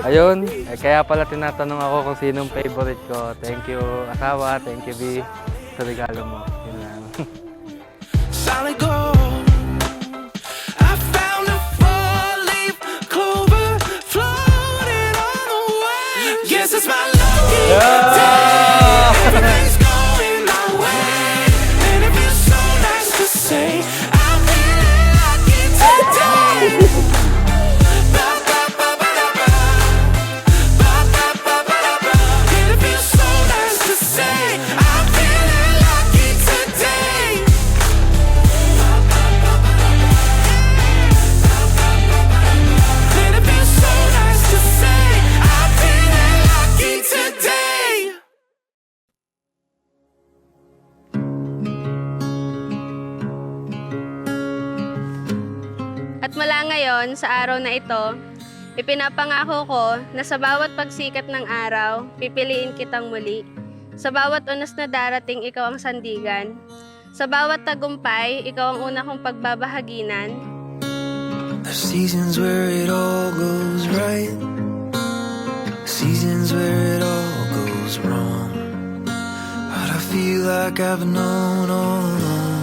Ayun, kaya pala tinatanong ako kung sinong favorite ko. Thank you, asawa. Thank you, B, sa regalo mo. Yun lang. Solid gold. I found a four-leaf clover floating on the way. Guess it's my lucky day. Everything's going my way, and it feels so nice to say I'm feeling lucky today. Ba, ba, ba, ba, da, ba. Ba, ba, ba, ba, da, ba. And it feels so nice to say I'm feeling lucky today. And it feels so nice to say I'm feeling lucky today. At mula ngayon, sa araw na ito, ipinapangako ko na sa bawat pagsikat ng araw, pipiliin kitang muli. Sa bawat unos na darating, ikaw ang sandigan. Sa bawat tagumpay, ikaw ang una kong pagbabahaginan. There's seasons where it all goes right, seasons where it all goes wrong. But I feel like I've known all along.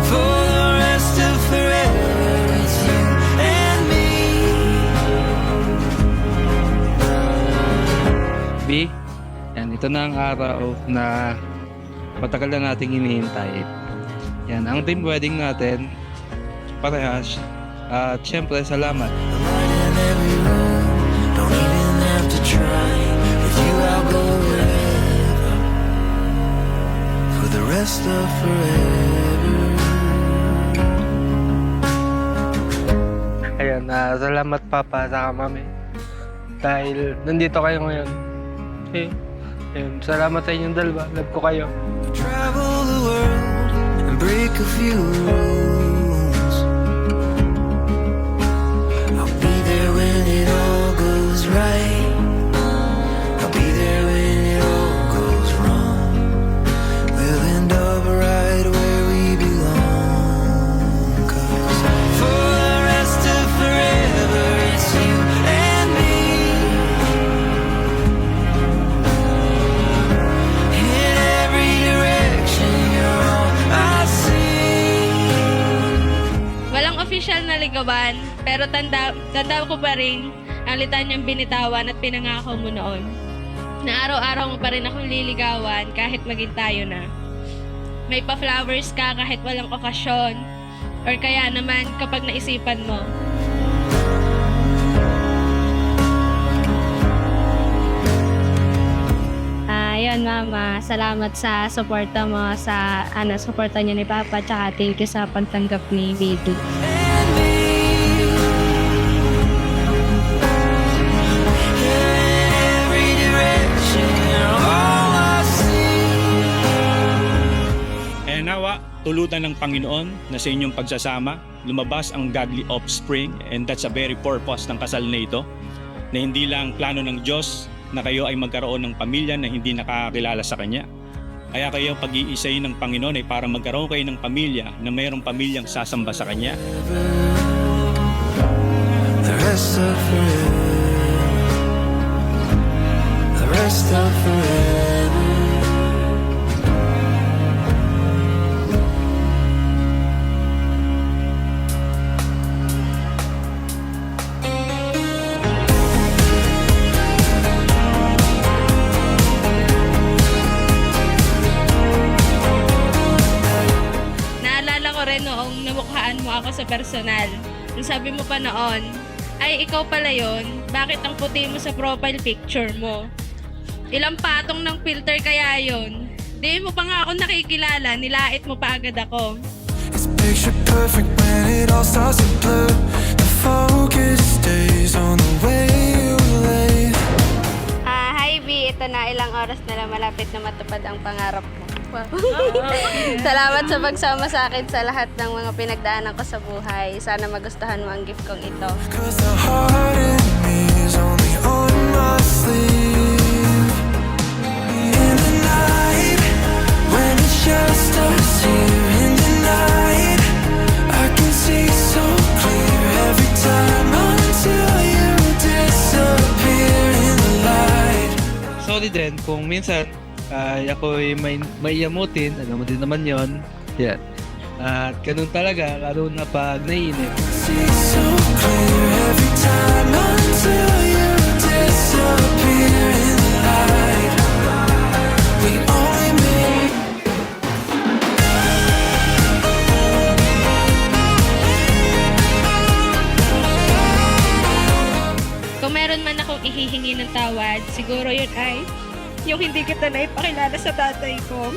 For the rest of forever, it's you and me. B, yan, ito na ang araw na matagal na nating hinihintay. Yan, ang team wedding natin, parehas. At syempre, salamat. The light in every room, don't even have to try. With you I'll go wherever, for the rest of forever. Ayan, salamat Papa sa Mami. Dahil nandito kayo ngayon. Okay. Ayun, salamat sa inyong dalawa. Love ko kayo. Travel the world and break a few rules. I'll be there when it all goes right. I'll be there when it all goes wrong. We'll end up right where we belong. 'Cause for the rest of forever, it's you and me. In every direction, you're all I see. Walang opisyal na ligawan, pero tanda ko pa rin ang litanyang binitawan at pinangako mo noon. Na araw-araw mo pa rin akong liligawan kahit maging tayo na. May pa-flowers ka kahit walang okasyon, or kaya naman kapag naisipan mo. Ayun mama, salamat sa suporta mo sa suporta niyo ni Papa, tsaka thank you sa pagtanggap ni baby. And me. In every direction, you're all I see. Kaya nawa, tulutan ng Panginoon na sa inyong pagsasama, lumabas ang godly offspring, and that's a very purpose ng kasal na ito, na hindi lang plano ng Diyos na kayo ay magkaroon ng pamilya na hindi nakakakilala sa Kanya. Kaya kayo pag-iisayin ng Panginoon ay para magkaroon kayo ng pamilya na mayroong pamilyang sasamba sa Kanya. The rest of forever. The rest of forever. Naalala ko rin noong namukhaan mo ako sa personal. Nung sabi mo pa noon, ay ikaw pala yon, bakit ang puti mo sa profile picture mo? Ilang patong ng filter kaya yon? Di mo pa nga ako nakikilala, nilait mo pa agad ako. It's picture perfect when it all starts to blur. The focus stays on the way you lay. Hi B, ito na, ilang oras na lang malapit na matupad ang pangarap mo. Wow. Salamat sa pagsama sa akin sa lahat ng mga pinagdaanan ko sa buhay. Sana magustuhan mo ang gift kong ito. 'Cause the heart in me is only on my sleeve. In the night, when it's just us here. In the night, I can see so clear every time until you dip kung minsan ay ako'y may yamutin, alam mo din naman yon. Yan. At ganun talaga, lalo na pag naiinip. See so clear every time until you disappear in the light. We only make Kung meron man akong ihihingi ng tawad, siguro yun ay yung hindi kita na ipakilala sa tatay ko.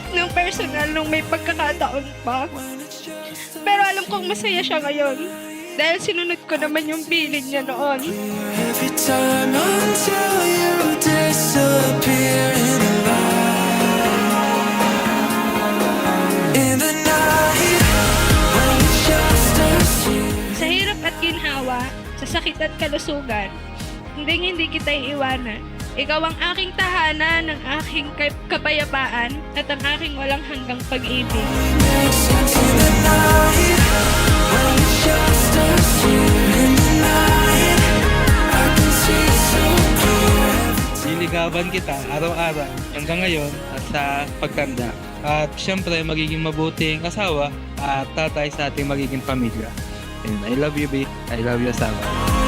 Nung personal, nung may pagkakataon pa. Pero alam kong masaya siya ngayon. Dahil sinunod ko naman yung bilin niya noon. every time until you disappear in the light. In the night when it's just us. Sa hirap at ginhawa, sa sakit at kalusugan, hindi kita iiwanan. Ikaw ang aking tahanan, ang aking kapayapaan, at ang aking walang hanggang pag-ibig. Makes sense in the night when it's just us. In the night I can see so clear. Liligawan kita araw-araw hanggang ngayon at sa pagtanda. At syempre, magiging mabuting asawa at tatay sa ating magiging pamilya. And I love you, babe. I love you, asawa.